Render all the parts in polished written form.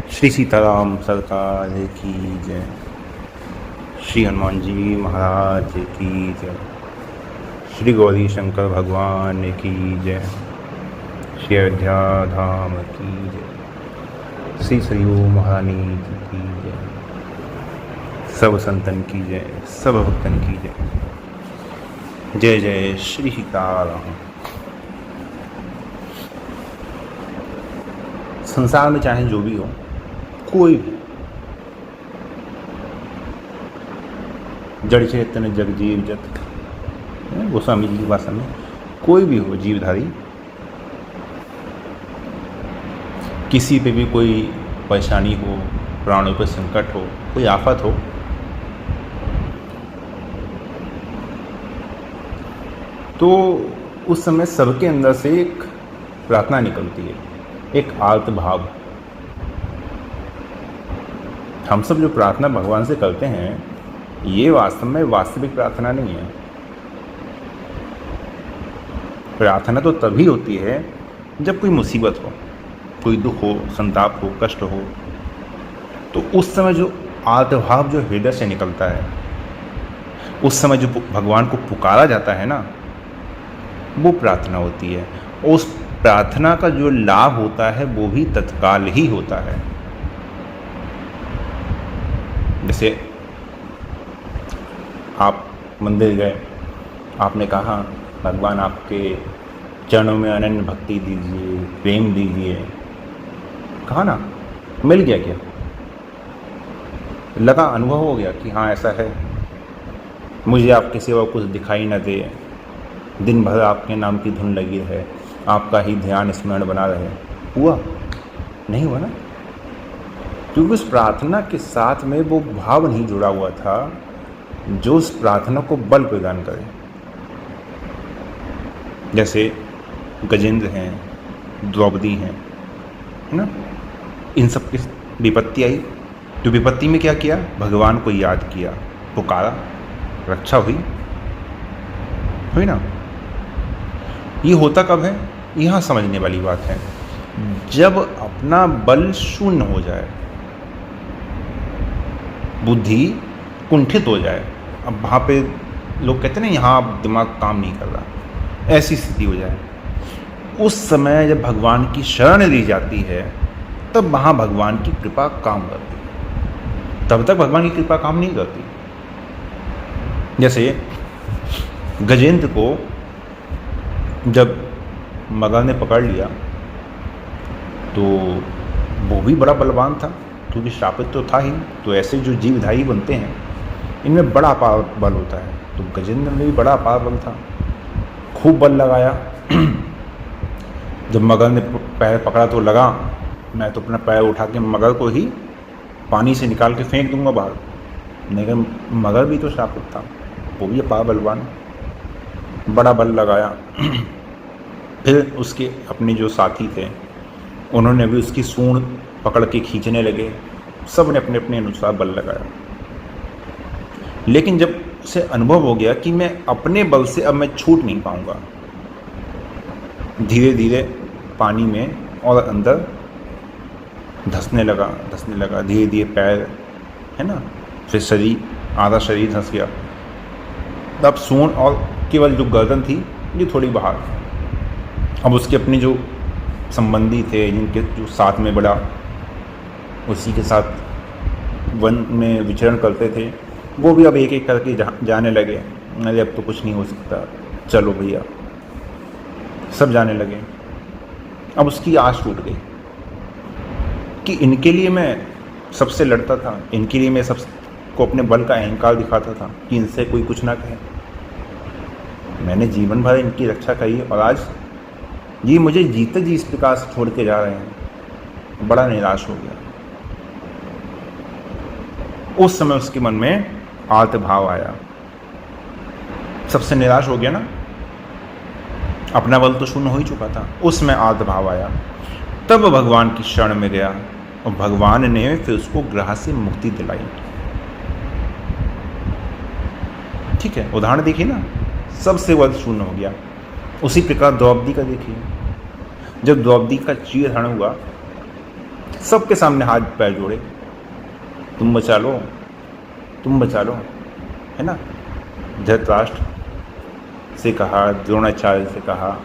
श्री सीताराम सरकार की जय। श्री हनुमान जी महाराज की जय। श्री गौरी शंकर भगवान की जय। श्री अयोध्या धाम की जय। श्री सरयू महारानी जी की जय। सब संतन की जय, सब भक्तन की जय। जय जय श्री सीताराम। संसार में चाहे जो भी हो, कोई भी जड़ चैतन्य जग जीव जत, गोस्वामी जी की भाषा में, कोई भी हो जीवधारी, किसी पे भी कोई परेशानी हो, प्राणों पर संकट हो, कोई आफत हो, तो उस समय सबके अंदर से एक प्रार्थना निकलती है, एक आर्त भाव। हम सब जो प्रार्थना भगवान से करते हैं, ये वास्तव में वास्तविक प्रार्थना नहीं है। प्रार्थना तो तभी होती है जब कोई मुसीबत हो, कोई दुख हो, संताप हो, कष्ट हो, तो उस समय जो आर्तभाव जो हृदय से निकलता है, उस समय जो भगवान को पुकारा जाता है ना, वो प्रार्थना होती है। उस प्रार्थना का जो लाभ होता है वो भी तत्काल ही होता है। जैसे आप मंदिर गए, आपने कहा भगवान आपके चरणों में अनन्य भक्ति दीजिए, प्रेम दीजिए, कहा ना, मिल गया क्या? लगा, अनुभव हो गया कि हाँ ऐसा है, मुझे आपके सिवा कुछ दिखाई न दे, दिन भर आपके नाम की धुन लगी है, आपका ही ध्यान स्मरण बना रहे। हुआ? नहीं हुआ ना, क्योंकि उस प्रार्थना के साथ में वो भाव नहीं जुड़ा हुआ था जो उस प्रार्थना को बल प्रदान करे। जैसे गजेंद्र हैं, द्रौपदी हैं, है ना, इन सब की विपत्ति आई, तो विपत्ति में क्या किया? भगवान को याद किया, पुकारा, रक्षा हुई ना। ये होता कब है? यहाँ समझने वाली बात है, जब अपना बल शून्य हो जाए, बुद्धि कुंठित हो जाए। अब वहाँ पे लोग कहते हैं ना, यहाँ अब दिमाग काम नहीं कर रहा, ऐसी स्थिति हो जाए, उस समय जब भगवान की शरण ली जाती है, तब वहाँ भगवान की कृपा काम करती है। तब तक भगवान की कृपा काम नहीं करती। जैसे गजेंद्र को जब मगर ने पकड़ लिया, तो वो भी बड़ा बलवान था, क्योंकि श्रापित तो था ही। तो ऐसे जो जीवधारी बनते हैं, इनमें बड़ा अपार बल होता है। तो गजेंद्र में भी बड़ा अपार बल था, खूब बल लगाया। जब मगर ने पैर पकड़ा तो लगा, मैं तो अपना पैर उठा के मगर को ही पानी से निकाल के फेंक दूंगा बाहर, लेकिन मगर भी तो श्रापित था, वो भी अपार बलवान, बड़ा बल लगाया। फिर उसके अपने जो साथी थे, उन्होंने भी उसकी सूंड पकड़ के खींचने लगे, सब ने अपने अपने अनुसार बल लगाया। लेकिन जब उसे अनुभव हो गया कि मैं अपने बल से अब मैं छूट नहीं पाऊंगा, धीरे धीरे पानी में और अंदर धंसने लगा, धीरे धीरे पैर, है ना, फिर शरीर, आधा शरीर धंस गया। तब सूंड और केवल जो गर्दन थी ये थोड़ी बाहर। अब उसके अपने जो संबंधी थे, जिनके जो साथ में बड़ा उसी के साथ वन में विचरण करते थे, वो भी अब एक एक करके जाने लगे। अरे अब तो कुछ नहीं हो सकता, चलो भैया, सब जाने लगे। अब उसकी आस टूट गई कि इनके लिए मैं सबसे लड़ता था, इनके लिए मैं सबको अपने बल का अहंकार दिखाता था कि इनसे कोई कुछ ना कहे। मैंने जीवन भर इनकी रक्षा करी और आज ये मुझे जीते जी इस प्रकार से छोड़ के जा रहे हैं। बड़ा निराश हो गया। उस समय उसके मन में आर्त भाव आया, सबसे निराश हो गया ना, अपना बल तो शून्य हो ही चुका था। उसमें आर्त भाव आया, तब भगवान की शरण में गया और भगवान ने फिर उसको ग्रह से मुक्ति दिलाई। ठीक है, उदाहरण देखिए ना, सबसे बल शून्य हो गया। उसी प्रकार द्रौपदी का देखिए, जब द्रौपदी का चीरहरण हुआ सबके सामने हाथ पैर जोड़े, तुम बचा लो, तुम बचा लो, है ना। धृतराष्ट्र से कहा, द्रोणाचार्य से कहा,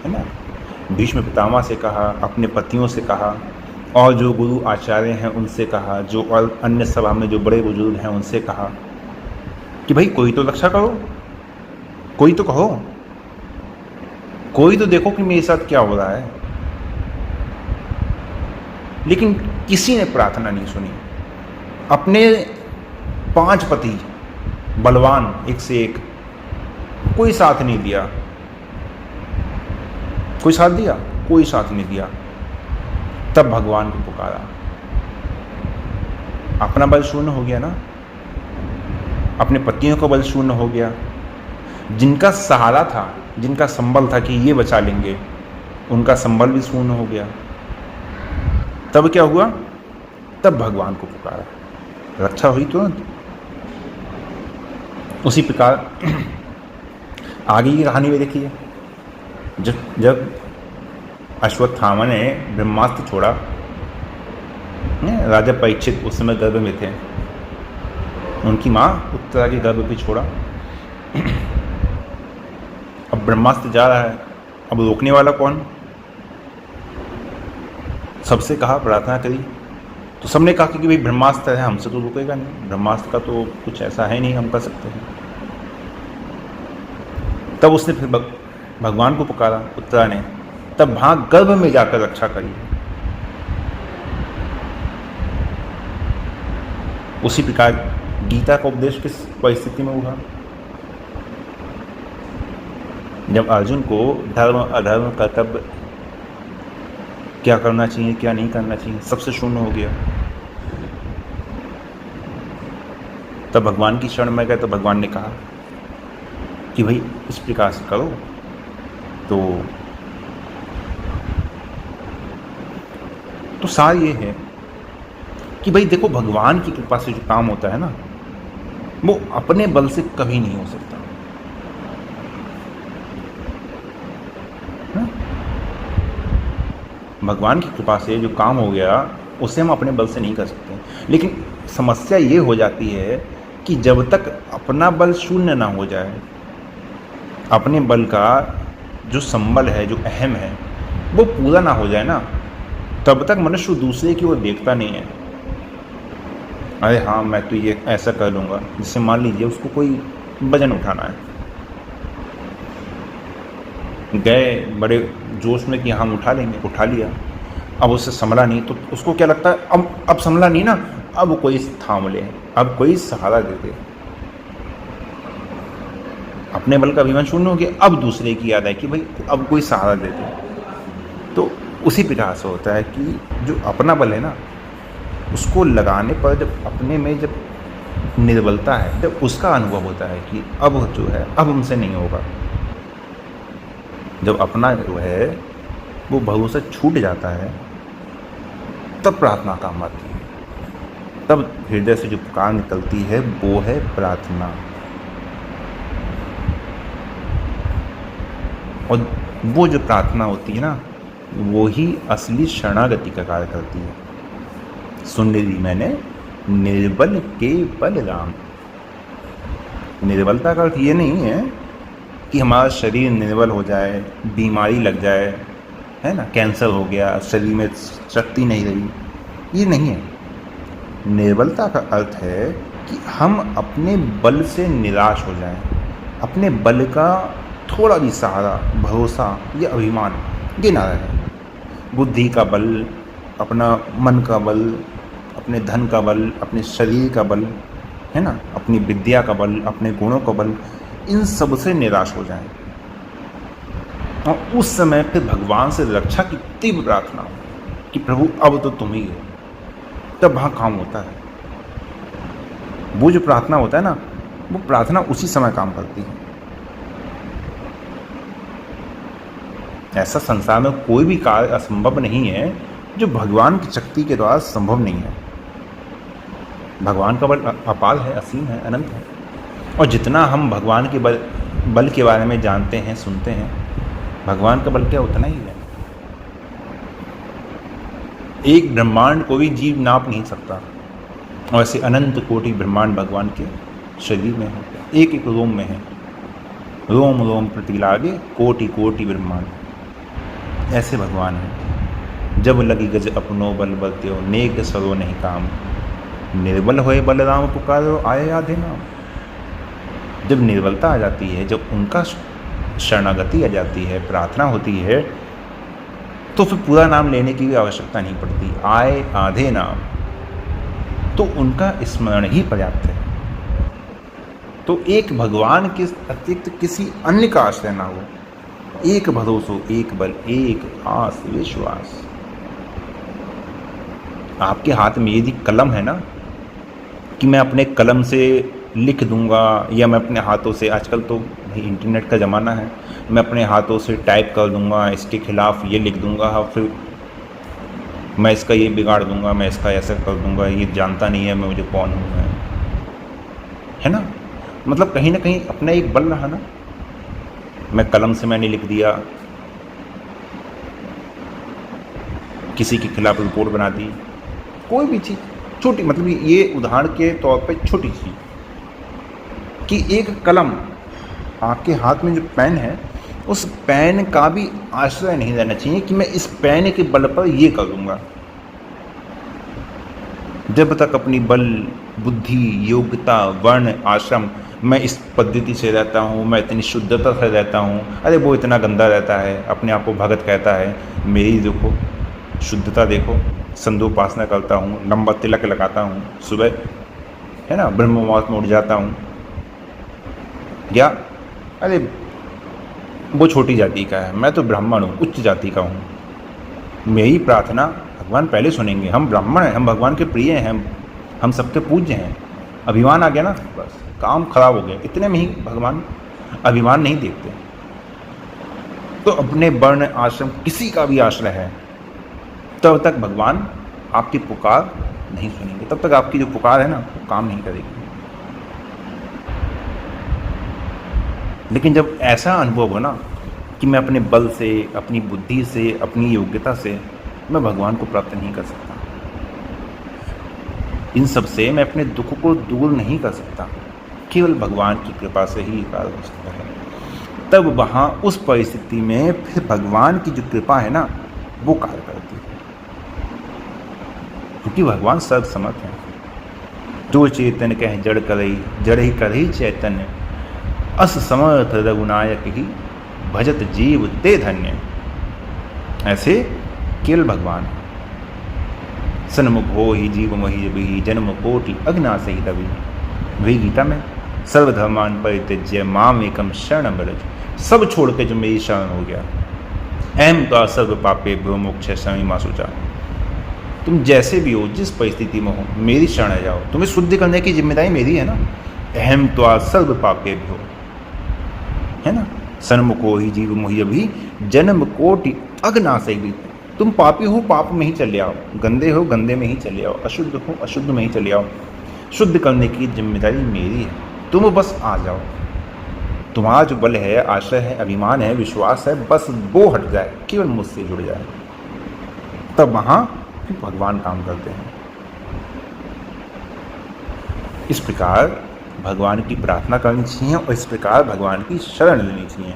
है ना, भीष्म पितामह से कहा, अपने पतियों से कहा, और जो गुरु आचार्य हैं उनसे कहा, जो और अन्य सभा में जो बड़े बुजुर्ग हैं उनसे कहा कि भाई कोई तो रक्षा करो, कोई तो कहो, कोई तो देखो कि मेरे साथ क्या हो रहा है। लेकिन किसी ने प्रार्थना नहीं सुनी। अपने 5 पति बलवान, एक से एक, कोई साथ नहीं दिया। कोई साथ दिया? कोई साथ नहीं दिया। तब भगवान को पुकारा। अपना बल शून्य हो गया ना, अपने पतियों का बल शून्य हो गया, जिनका सहारा था, जिनका संबल था कि ये बचा लेंगे, उनका संबल भी शून्य हो गया। तब क्या हुआ? तब भगवान को पुकारा, रक्षा हुई तुरंत। उसी प्रकार आगे की कहानी में देखिए, जब अश्वत्थामा ने ब्रह्मास्त्र छोड़ा, राजा परीक्षित उस समय गर्भ में थे, उनकी माँ उत्तरा के गर्भ पे छोड़ा। अब ब्रह्मास्त्र जा रहा है, अब रोकने वाला कौन? सबसे कहा, प्रार्थना करी, तो सबने कहा कि भाई ब्रह्मास्त्र है, हमसे तो रुकेगा नहीं, ब्रह्मास्त्र का तो कुछ ऐसा है नहीं हम कर सकते हैं। तब उसने फिर भगवान को पुकारा, उत्तरा ने, तब वहां गर्भ में जाकर रक्षा करी। उसी प्रकार गीता का उपदेश किस परिस्थिति में हुआ? जब अर्जुन को धर्म अधर्म कर्तव्य क्या करना चाहिए क्या नहीं करना चाहिए सबसे शून्य हो गया। तब भगवान की शरण में गए तो भगवान ने कहा कि भाई इस प्रकार से करो। तो सार ये है कि भाई देखो, भगवान की कृपा से जो काम होता है ना, वो अपने बल से कभी नहीं हो सकता। भगवान की कृपा से जो काम हो गया उसे हम अपने बल से नहीं कर सकते। लेकिन समस्या ये हो जाती है कि जब तक अपना बल शून्य ना हो जाए, अपने बल का जो संबल है, जो अहम है, वो पूरा ना हो जाए ना, तब तक मनुष्य दूसरे की ओर देखता नहीं है। अरे हाँ, मैं तो ये ऐसा कर लूँगा। जिससे मान लीजिए उसको कोई वजन उठाना है, गए बड़े जोश में कि हम उठा लेंगे, उठा लिया, अब उससे संभला नहीं, तो उसको क्या लगता है, अब संभला नहीं ना, अब कोई थाम ले, अब कोई सहारा दे दे। अपने बल का अभिमान शून्य हो गया, अब दूसरे की याद है कि भाई अब कोई सहारा दे दे। तो उसी प्रकार से होता है कि जो अपना बल है ना, उसको लगाने पर जब अपने में जब निर्बलता है, जब उसका अनुभव होता है कि अब जो है अब हमसे नहीं होगा, जब अपना जो है वो भरोसा छूट जाता है, तब प्रार्थना काम आती है। तब हृदय से जो पुकार निकलती है वो है प्रार्थना। और वो जो प्रार्थना होती है ना, वो ही असली शरणागति का कार्य करती है। सुन ली मैंने निर्बल के बल राम। निर्बलता का अर्थ ये नहीं है कि हमारा शरीर निर्बल हो जाए, बीमारी लग जाए, है ना, कैंसर हो गया, शरीर में शक्ति नहीं रही, ये नहीं है। निर्बलता का अर्थ है कि हम अपने बल से निराश हो जाएं, अपने बल का थोड़ा भी सहारा, भरोसा या अभिमान ये ना रहे। बुद्धि का बल, अपना मन का बल, अपने धन का बल, अपने शरीर का बल, है ना, अपनी विद्या का बल, अपने गुणों का बल, इन सब से निराश हो जाएं। और उस समय फिर भगवान से रक्षा की तीव्र प्रार्थना कि प्रभु अब तो तुम ही हो, तब वहाँ काम होता है। वो जो प्रार्थना होता है ना, वो प्रार्थना उसी समय काम करती है। ऐसा संसार में कोई भी कार्य असंभव नहीं है जो भगवान की शक्ति के द्वारा संभव नहीं है। भगवान का बल अपार है, असीम है, अनंत है। और जितना हम भगवान के बल के बारे में जानते हैं, सुनते हैं, भगवान का बल क्या उतना ही है। एक ब्रह्मांड को भी जीव नाप नहीं सकता, और ऐसे अनंत कोटि ब्रह्मांड भगवान के शरीर में है, एक एक रोम में है। रोम रोम प्रति लागे कोटि कोटि ब्रह्मांड, ऐसे भगवान है। जब लगी गज अपनो बल बत्यो, नेक सरो नहीं काम, निर्बल होए बलराम पुकारो आए आधे नाम। जब निर्बलता आ जाती है, जब उनका शरणागति आ जाती है, प्रार्थना होती है, तो फिर पूरा नाम लेने की भी आवश्यकता नहीं पड़ती। आए आधे नाम, तो उनका स्मरण ही पर्याप्त है। तो एक भगवान के अतिरिक्त किसी अन्य का आश्रय ना हो। एक भरोसो एक बल एक आस विश्वास। आपके हाथ में यदि कलम है ना, कि मैं अपने कलम से लिख दूंगा, या मैं अपने हाथों से, आजकल तो भाई इंटरनेट का ज़माना है, मैं अपने हाथों से टाइप कर दूंगा, इसके खिलाफ ये लिख दूंगा, फिर मैं इसका ये बिगाड़ दूंगा, मैं इसका ऐसा कर दूंगा, ये जानता नहीं है मैं मुझे कौन हूँ, है ना। मतलब कहीं ना कहीं अपना एक बल रहा ना। मैं कलम से मैंने लिख दिया, किसी के खिलाफ रिपोर्ट बना दी, कोई भी चीज़ छोटी, मतलब ये उदाहरण के तौर पे छोटी चीज़, कि एक कलम, आपके हाथ में जो पेन है, उस पेन का भी आश्रय नहीं रहना चाहिए कि मैं इस पेन के बल पर ये कर दूंगा। जब तक अपनी बल बुद्धि योग्यता वर्ण आश्रम, मैं इस पद्धति से रहता हूँ, मैं इतनी शुद्धता से रहता हूँ, अरे वो इतना गंदा रहता है, अपने आप को भगत कहता है, मेरी देखो शुद्धता देखो, संध्योपासना करता हूँ, लंबा तिलक लगाता हूँ सुबह, है ना, ब्रह्म मुहूर्त में उठ जाता हूँ, या अरे वो छोटी जाति का है, मैं तो ब्राह्मण हूँ, उच्च जाति का हूँ, मेरी प्रार्थना भगवान पहले सुनेंगे। हम ब्राह्मण हैं, हम भगवान के प्रिय हैं, हम सबके पूज्य हैं। अभिमान आ गया ना, बस काम खराब हो गया। इतने में ही भगवान अभिमान नहीं देखते। तो अपने वर्ण आश्रम किसी का भी आश्रय है, तब तक भगवान आपकी पुकार नहीं सुनेंगे, तब तक आपकी जो पुकार है ना वो काम नहीं करेगी। लेकिन जब ऐसा अनुभव हो ना कि मैं अपने बल से, अपनी बुद्धि से, अपनी योग्यता से मैं भगवान को प्राप्त नहीं कर सकता, इन सब से मैं अपने दुख को दूर नहीं कर सकता, केवल भगवान की कृपा से ही कार्य हो सकता है, तब वहाँ उस परिस्थिति में फिर भगवान की जो कृपा है ना वो कार्य करती है, क्योंकि भगवान सर्वसमर्थ है। जो चेतन कह जड़ करई, जड़ ही करही चैतन्य, अस समर्थ रघुनायक ही भजत जीव ते धन्य। ऐसे केवल भगवान सन्मुख हो ही जीव मही भी, जन्म कोटि अग्ना से ही तभी। वही गीता में सर्वधर्मान परित्यज्य माम एकम शरणं व्रज। सब छोड़ के जो मेरी शरण हो गया, अहम का सर्व पापे भ्यो मोक्ष समय मां सोचा। तुम जैसे भी हो, जिस परिस्थिति में हो, मेरी शरण आ जाओ। तुम्हें शुद्ध करने की जिम्मेदारी मेरी है ना। अहम त्वा सर्व पापे भ्यो, है ना, सन्मुखो ही जीव मोहि अभी, जन्म कोटि अग्ना से भी। तुम पापी हो, पाप में ही चले आओ, गंदे हो, गंदे में ही चले आओ, अशुद्ध हो, अशुद्ध में ही चले आओ। शुद्ध करने की जिम्मेदारी मेरी है, तुम बस आ जाओ। तुम्हारा जो बल है, आश्रय है, अभिमान है, विश्वास है, बस वो हट जाए, केवल मुझसे जुड़ जाए, तब वहाँ भगवान काम करते हैं। इस प्रकार भगवान की प्रार्थना करनी चाहिए और इस प्रकार भगवान की शरण लेनी चाहिए।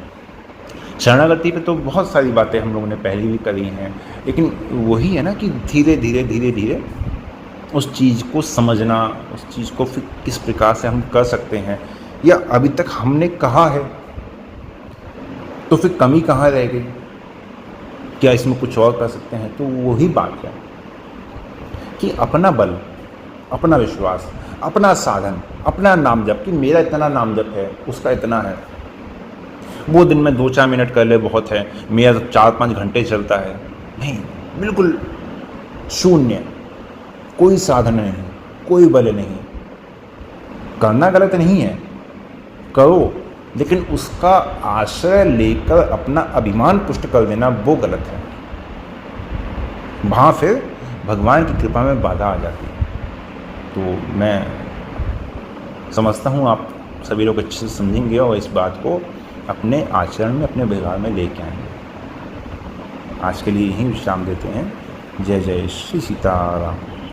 शरणागति पे तो बहुत सारी बातें हम लोगों ने पहले भी करी हैं, लेकिन वही है ना कि धीरे धीरे धीरे धीरे उस चीज़ को समझना, उस चीज़ को फिर किस प्रकार से हम कर सकते हैं, या अभी तक हमने कहा है तो फिर कमी कहाँ रह गई, क्या इसमें कुछ और कर सकते हैं। तो वही बात है कि अपना बल, अपना विश्वास, अपना साधन, अपना नाम जप, कि मेरा इतना नाम जप है, उसका इतना है, वो दिन में 2-4 मिनट कर ले बहुत है, मेरा 4-5 घंटे चलता है, नहीं, बिल्कुल शून्य, कोई साधन नहीं, कोई बल नहीं। करना गलत नहीं है, करो, लेकिन उसका आश्रय लेकर अपना अभिमान पुष्ट कर देना वो गलत है। वहाँ फिर भगवान की कृपा में बाधा आ जाती है। तो मैं समझता हूँ आप सभी लोग अच्छे से समझेंगे और इस बात को अपने आचरण में, अपने व्यवहार में लेके आएंगे। आज के लिए यहीं विश्राम देते हैं। जय जय श्री सीताराम।